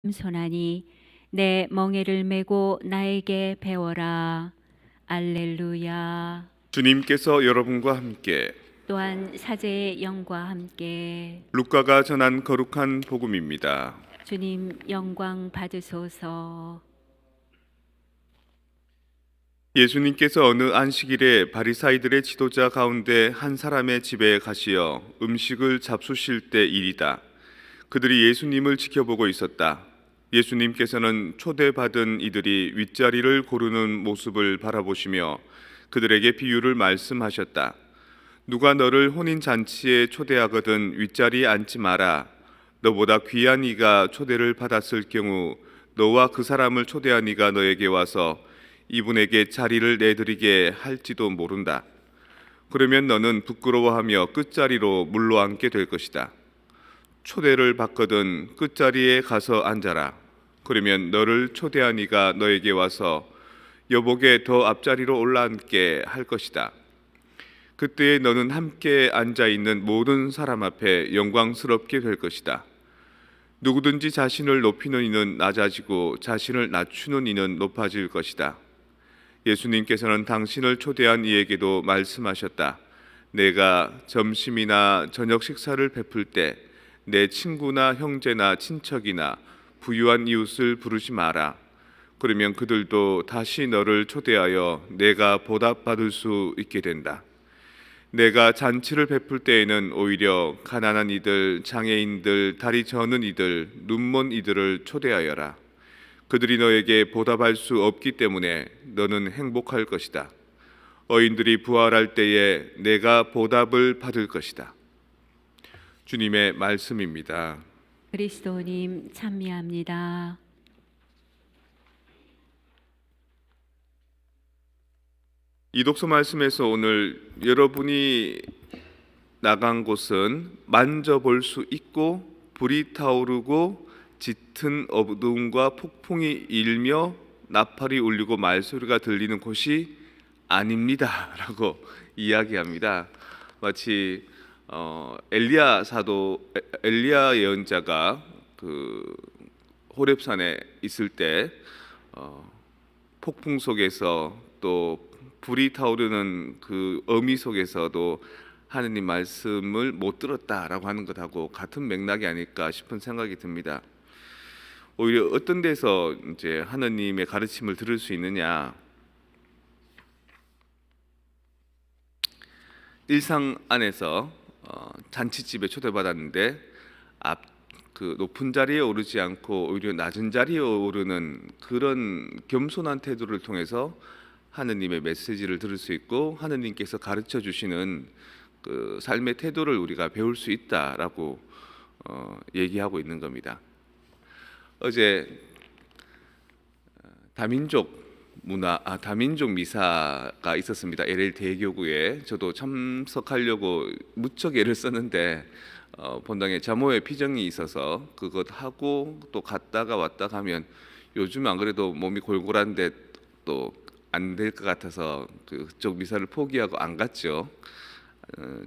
손하니 내 멍에를 메고 나에게 배워라. 알렐루야. 주님께서 여러분과 함께 또한 사제의 영과 함께 루카가 전한 거룩한 복음입니다. 주님 영광 받으소서. 예수님께서 어느 안식일에 바리사이들의 지도자 가운데 한 사람의 집에 가시어 음식을 잡수실 때 일이다. 그들이 예수님을 지켜보고 있었다. 예수님께서는 초대받은 이들이 윗자리를 고르는 모습을 바라보시며 그들에게 비유를 말씀하셨다. 누가 너를 혼인 잔치에 초대하거든 윗자리에 앉지 마라. 너보다 귀한 이가 초대를 받았을 경우 너와 그 사람을 초대한 이가 너에게 와서 이분에게 자리를 내드리게 할지도 모른다. 그러면 너는 부끄러워하며 끝자리로 물러앉게 될 것이다. 초대를 받거든 끝자리에 가서 앉아라. 그러면 너를 초대한 이가 너에게 와서 여복에 더 앞자리로 올라앉게 할 것이다. 그때에 너는 함께 앉아 있는 모든 사람 앞에 영광스럽게 될 것이다. 누구든지 자신을 높이는 이는 낮아지고 자신을 낮추는 이는 높아질 것이다. 예수님께서는 당신을 초대한 이에게도 말씀하셨다. 내가 점심이나 저녁 식사를 베풀 때 내 친구나 형제나 친척이나 부유한 이웃을 부르지 마라. 그러면 그들도 다시 너를 초대하여 내가 보답받을 수 있게 된다. 내가 잔치를 베풀 때에는 오히려 가난한 이들, 장애인들, 다리 저는 이들, 눈먼 이들을 초대하여라. 그들이 너에게 보답할 수 없기 때문에 너는 행복할 것이다. 어인들이 부활할 때에 내가 보답을 받을 것이다. 주님의 말씀입니다. 그리스도님 찬미합니다. 이 독서 말씀에서 오늘 여러분이 나간 곳은 만져볼 수 있고 불이 타오르고 짙은 어둠과 폭풍이 일며 나팔이 울리고 말소리가 들리는 곳이 아닙니다 라고 이야기합니다. 마치 엘리야 예언자가 그 호렙산에 있을 때 폭풍 속에서 또 불이 타오르는 그 어미 속에서도 하느님 말씀을 못 들었다라고 하는 것하고 같은 맥락이 아닐까 싶은 생각이 듭니다. 오히려 어떤 데서 이제 하느님의 가르침을 들을 수 있느냐? 일상 안에서 잔치집에 초대받았는데 그 높은 자리에 오르지 않고 오히려 낮은 자리에 오르는 그런 겸손한 태도를 통해서 하느님의 메시지를 들을 수 있고 하느님께서 가르쳐 주시는 그 삶의 태도를 우리가 배울 수 있다라고 얘기하고 있는 겁니다. 어제 다민족 미사가 있었습니다. LA 대교구에 저도 참석하려고 무척 애를 썼는데 본당에 자모의 피정이 있어서 그것 하고 또 갔다가 왔다 가면 요즘 안 그래도 몸이 골골한데 또 안 될 것 같아서 그쪽 미사를 포기하고 안 갔죠.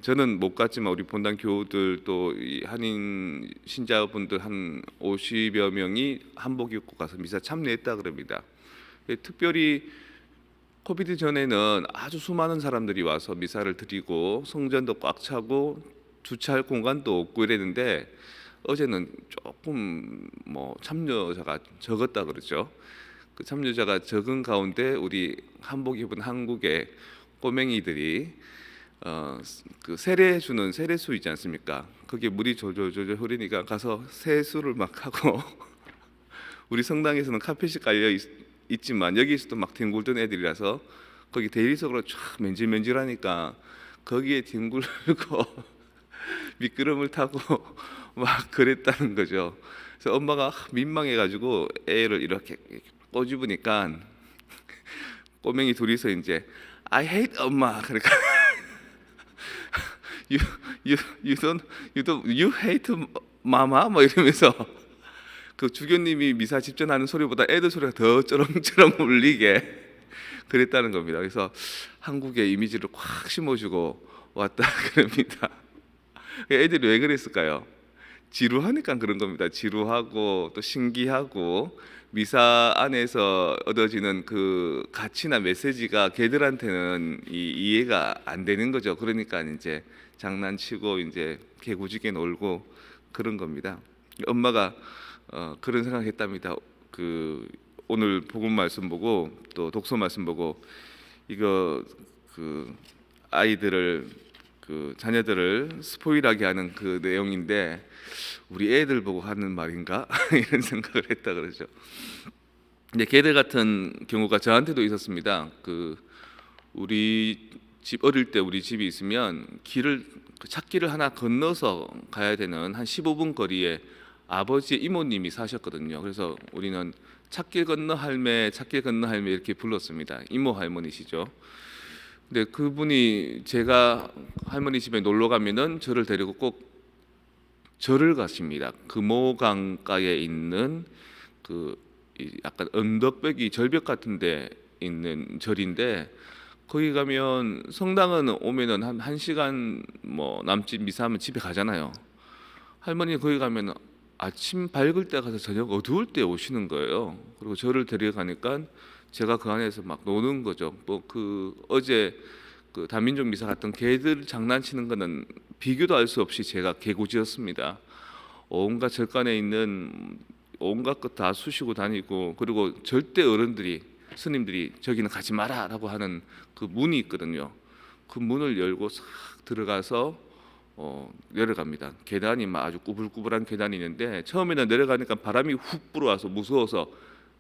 저는 못 갔지만 우리 본당 교우들 또 이 한인 신자분들 한 50여 명이 한복 입고 가서 미사 참여했다 그럽니다. 특별히 코비드 전에는 아주 수많은 사람들이 와서 미사를 드리고 성전도 꽉 차고 주차할 공간도 없고 이랬는데 어제는 조금 참여자가 적었다 그러죠. 그 참여자가 적은 가운데 우리 한복 입은 한국의 꼬맹이들이 그 세례 주는 세례수 있지 않습니까? 거기에 물이 졸졸졸 흐르니까 가서 세수를 막 하고 우리 성당에서는 카펫이 깔려 있지만 여기서도 막 뒹굴던 애들이라서 거기 대리석으로 쫙 맨질맨질하니까 거기에 뒹굴고 미끄럼을 타고 막 그랬다는 거죠. 그래서 엄마가 민망해가지고 애를 이렇게 꼬집으니까 꼬맹이 둘이서 이제 I hate 엄마 그러니까 you hate mama 뭐 이러면서 그 주교님이 미사 집전하는 소리보다 애들 소리가 더 쩌렁쩌렁 울리게 그랬다는 겁니다. 그래서 한국의 이미지를 꽉 심어주고 왔다 그럽니다. 애들이 왜 그랬을까요? 지루하니까 그런 겁니다. 지루하고 또 신기하고 미사 안에서 얻어지는 그 가치나 메시지가 걔들한테는 이해가 안 되는 거죠. 그러니까 이제 장난치고 이제 개구지게 놀고 그런 겁니다. 엄마가 그런 생각했답니다. 그 오늘 복음 말씀 보고 또 독서 말씀 보고 이거 그 아이들을 그 자녀들을 스포일하게 하는 그 내용인데 우리 애들 보고 하는 말인가 이런 생각을 했다 그러죠. 근데 걔들 같은 경우가 저한테도 있었습니다. 그 우리 집 어릴 때 우리 집이 있으면 길을 찻길을 하나 건너서 가야 되는 한 15분 거리에 아버지의 이모님이 사셨거든요. 그래서 우리는 찻길 건너 할매, 찻길 건너 할매 이렇게 불렀습니다. 이모 할머니시죠. 근데 그분이 제가 할머니 집에 놀러 가면은 저를 데리고 꼭 절을 가십니다. 금호강가에 있는 그 약간 언덕배기 절벽 같은데 있는 절인데 거기 가면 성당은 오면은 한 1시간 뭐 남짓 미사하면 집에 가잖아요. 할머니 거기 가면 아침 밝을 때 가서 저녁 어두울 때 오시는 거예요. 그리고 저를 데려가니까 제가 그 안에서 막 노는 거죠. 뭐 그 어제 그 다민족 미사 갔던 개들 장난치는 거는 비교도 할 수 없이 제가 개구지였습니다. 온갖 절간에 있는 온갖 것 다 쑤시고 다니고 그리고 절대 어른들이 스님들이 저기는 가지 마라라고 하는 그 문이 있거든요. 그 문을 열고 싹 들어가서 내려갑니다. 계단이 막 아주 꾸불꾸불한 계단이 있는데 처음에는 내려가니까 바람이 훅 불어와서 무서워서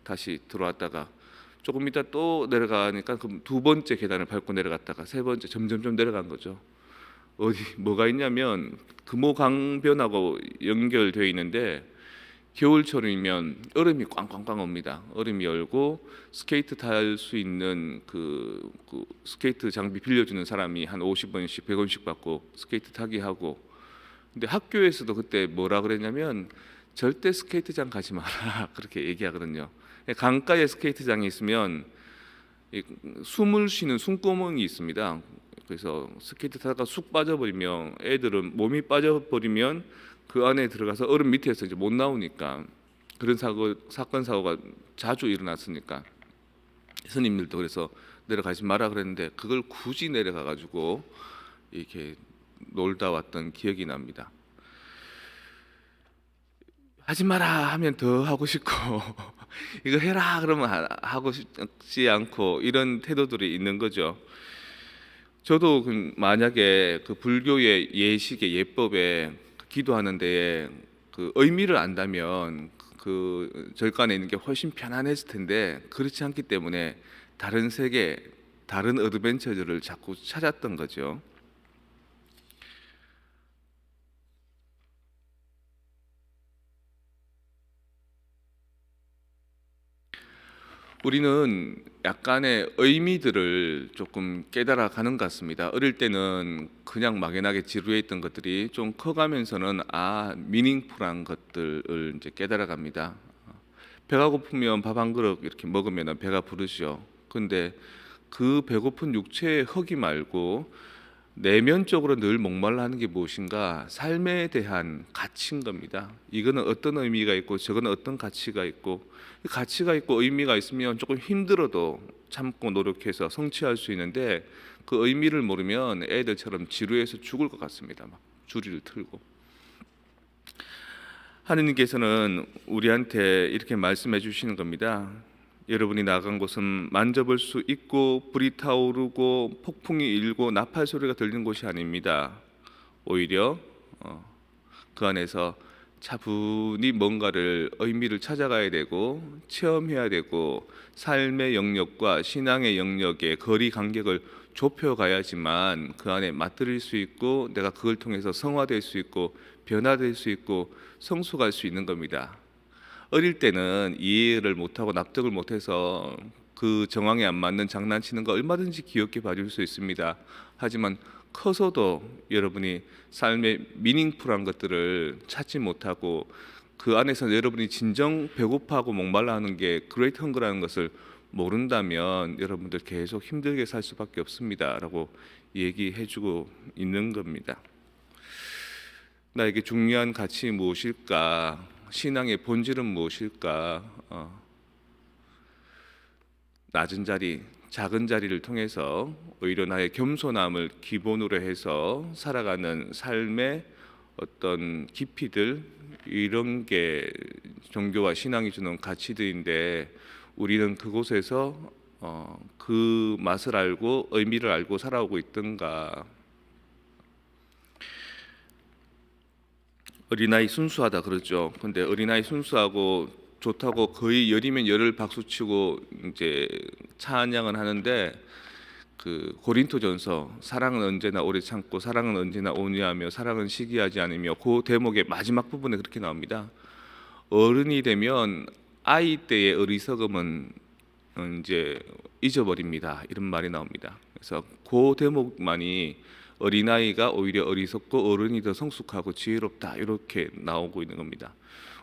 다시 들어왔다가 조금 이따 또 내려가니까 그럼 두 번째 계단을 밟고 내려갔다가 세 번째 점점점 내려간 거죠. 어디 뭐가 있냐면 금호강변하고 연결되어 있는데 겨울철이면 얼음이 꽝꽝꽝 옵니다. 얼음이 열고 스케이트 탈 수 있는 그 스케이트 장비 빌려주는 사람이 한 50원씩 100원씩 받고 스케이트 타기 하고. 근데 학교에서도 그때 뭐라 그랬냐면 절대 스케이트장 가지 마라 그렇게 얘기하거든요. 강가에 스케이트장이 있으면 숨을 쉬는 숨구멍이 있습니다. 그래서 스케이트 타다가 쑥 빠져버리면 애들은 몸이 빠져버리면 그 안에 들어가서 얼음 밑에서 이제 못 나오니까 그런 사건 사고가 자주 일어났으니까 스님들도 그래서 내려가지 마라 그랬는데 그걸 굳이 내려가 가지고 이렇게 놀다 왔던 기억이 납니다. 하지 마라 하면 더 하고 싶고 이거 해라 그러면 하고 싶지 않고 이런 태도들이 있는 거죠. 저도 만약에 그 불교의 예식의 예법에 기도하는 데에 그 의미를 안다면 그 절간에 있는 게 훨씬 편안했을 텐데 그렇지 않기 때문에 다른 세계, 다른 어드벤처들을 자꾸 찾았던 거죠. 우리는 약간의 의미들을 조금 깨달아 가는 것 같습니다. 어릴 때는 그냥 막연하게 지루해 있던 것들이 좀 커가면서는 미닝풀한 것들을 이제 깨달아 갑니다. 배가 고프면 밥 한 그릇 이렇게 먹으면 배가 부르죠. 근데 그 배고픈 육체의 허기 말고 내면적으로 늘 목말라 하는 게 무엇인가? 삶에 대한 가치인 겁니다. 이거는 어떤 의미가 있고 저거는 어떤 가치가 있고 가치가 있고 의미가 있으면 조금 힘들어도 참고 노력해서 성취할 수 있는데 그 의미를 모르면 애들처럼 지루해서 죽을 것 같습니다. 막 주리를 틀고. 하느님께서는 우리한테 이렇게 말씀해 주시는 겁니다. 여러분이 나간 곳은 만져볼 수 있고 불이 타오르고 폭풍이 일고 나팔 소리가 들리는 곳이 아닙니다. 오히려 그 안에서 차분히 뭔가를 의미를 찾아가야 되고 체험해야 되고 삶의 영역과 신앙의 영역의 거리 간격을 좁혀가야지만 그 안에 맞들일 수 있고 내가 그걸 통해서 성화될 수 있고 변화될 수 있고 성숙할 수 있는 겁니다. 어릴 때는 이해를 못하고 납득을 못해서 그 정황에 안 맞는 장난치는 거 얼마든지 귀엽게 봐줄 수 있습니다. 하지만 커서도 여러분이 삶의 미닝풀한 것들을 찾지 못하고 그 안에서 여러분이 진정 배고파하고 목말라 하는 게 그레이트 헝그라는 것을 모른다면 여러분들 계속 힘들게 살 수밖에 없습니다 라고 얘기해 주고 있는 겁니다. 나에게 중요한 가치 무엇일까? 신앙의 본질은 무엇일까? 낮은 자리, 작은 자리를 통해서 오히려 나의 겸손함을 기본으로 해서 살아가는 삶의 어떤 깊이들, 이런 게 종교와 신앙이 주는 가치들인데, 우리는 그곳에서 그 맛을 알고 의미를 알고 살아오고 있던가. 어린아이 순수하다 그러죠. 근데 어린아이 순수하고 좋다고 거의 열이면 열을 박수치고 이제 찬양을 하는데, 그 고린토전서 사랑은 언제나 오래 참고 사랑은 언제나 온유하며 사랑은 시기하지 않으며, 그 대목의 마지막 부분에 그렇게 나옵니다. 어른이 되면 아이 때의 어리석음은 이제 잊어버립니다, 이런 말이 나옵니다. 그래서 그 대목만이 어린아이가 오히려 어리석고 어른이 더 성숙하고 지혜롭다, 이렇게 나오고 있는 겁니다.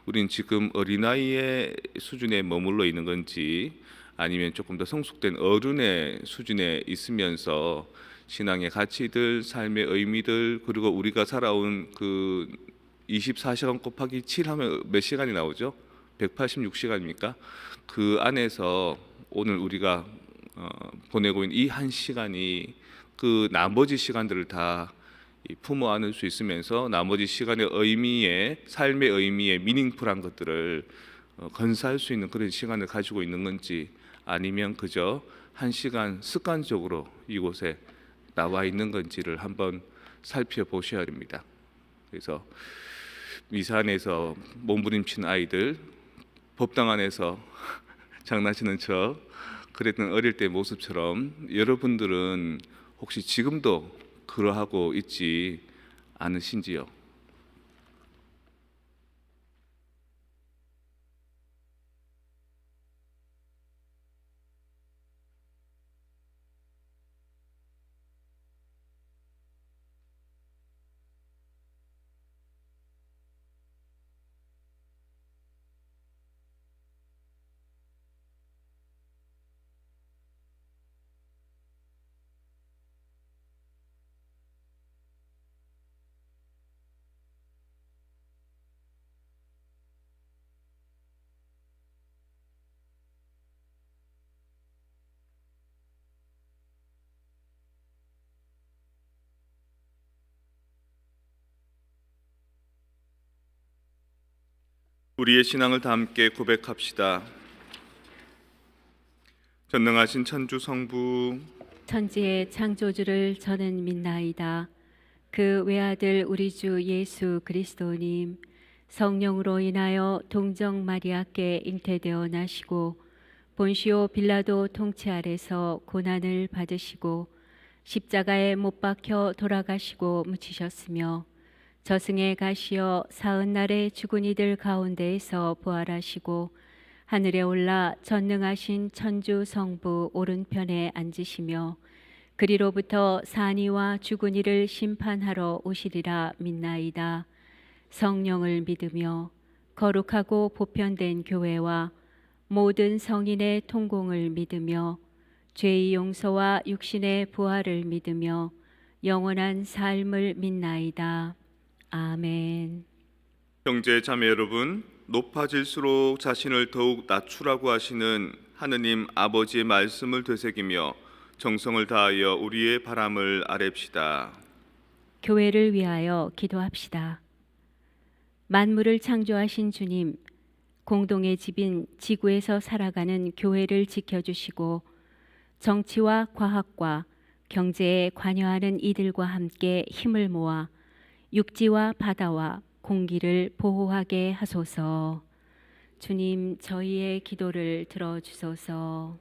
우린 지금 어린아이의 수준에 머물러 있는 건지 아니면 조금 더 성숙된 어른의 수준에 있으면서 신앙의 가치들, 삶의 의미들, 그리고 우리가 살아온 그 24시간 곱하기 7 하면 몇 시간이 나오죠? 186시간입니까? 그 안에서 오늘 우리가 보내고 있는 이 한 시간이 그 나머지 시간들을 다 품어 안을 수 있으면서 나머지 시간의 의미에, 삶의 의미에 미닝풀한 것들을 건사할 수 있는 그런 시간을 가지고 있는 건지, 아니면 그저 한 시간 습관적으로 이곳에 나와 있는 건지를 한번 살펴보셔야 합니다. 그래서 미사 안에서 몸부림치는 아이들, 법당 안에서 장난치는 척 그랬던 어릴 때 모습처럼 여러분들은 혹시 지금도 그러하고 있지 않으신지요? 우리의 신앙을 다 함께 고백합시다. 전능하신 천주 성부, 천지의 창조주를 저는 믿나이다. 그 외아들 우리 주 예수 그리스도님, 성령으로 인하여 동정 마리아께 잉태되어 나시고 본시오 빌라도 통치 아래서 고난을 받으시고 십자가에 못 박혀 돌아가시고 묻히셨으며 저승에 가시어 사흘날에 죽은 이들 가운데에서 부활하시고 하늘에 올라 전능하신 천주 성부 오른편에 앉으시며 그리로부터 산이와 죽은 이를 심판하러 오시리라 믿나이다. 성령을 믿으며 거룩하고 보편된 교회와 모든 성인의 통공을 믿으며 죄의 용서와 육신의 부활을 믿으며 영원한 삶을 믿나이다. 아멘. 형제 자매 여러분, 높아질수록 자신을 더욱 낮추라고 하시는 하느님 아버지의 말씀을 되새기며 정성을 다하여 우리의 바람을 아뢰시다. 교회를 위하여 기도합시다. 만물을 창조하신 주님, 공동의 집인 지구에서 살아가는 교회를 지켜주시고 정치와 과학과 경제에 관여하는 이들과 함께 힘을 모아 육지와 바다와 공기를 보호하게 하소서. 주님, 저희의 기도를 들어주소서.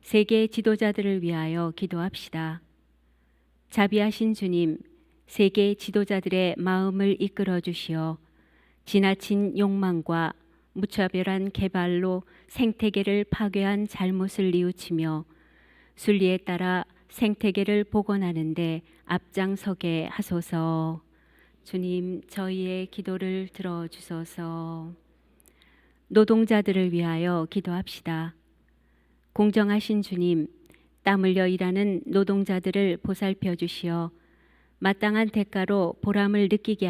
세계 지도자들을 위하여 기도합시다. 자비하신 주님, 세계 지도자들의 마음을 이끌어 주시어 지나친 욕망과 무차별한 개발로 생태계를 파괴한 잘못을 뉘우치며 순리에 따라 생태계를 복원하는 데 앞장서게 하소서. 주님, 저희의 기도를 들어주소서. 노동자들을 위하여 기도합시다. 공정하신 주님, 땀 흘려 일하는 노동자들을 보살펴 주시어 마땅한 대가로 보람을 느끼게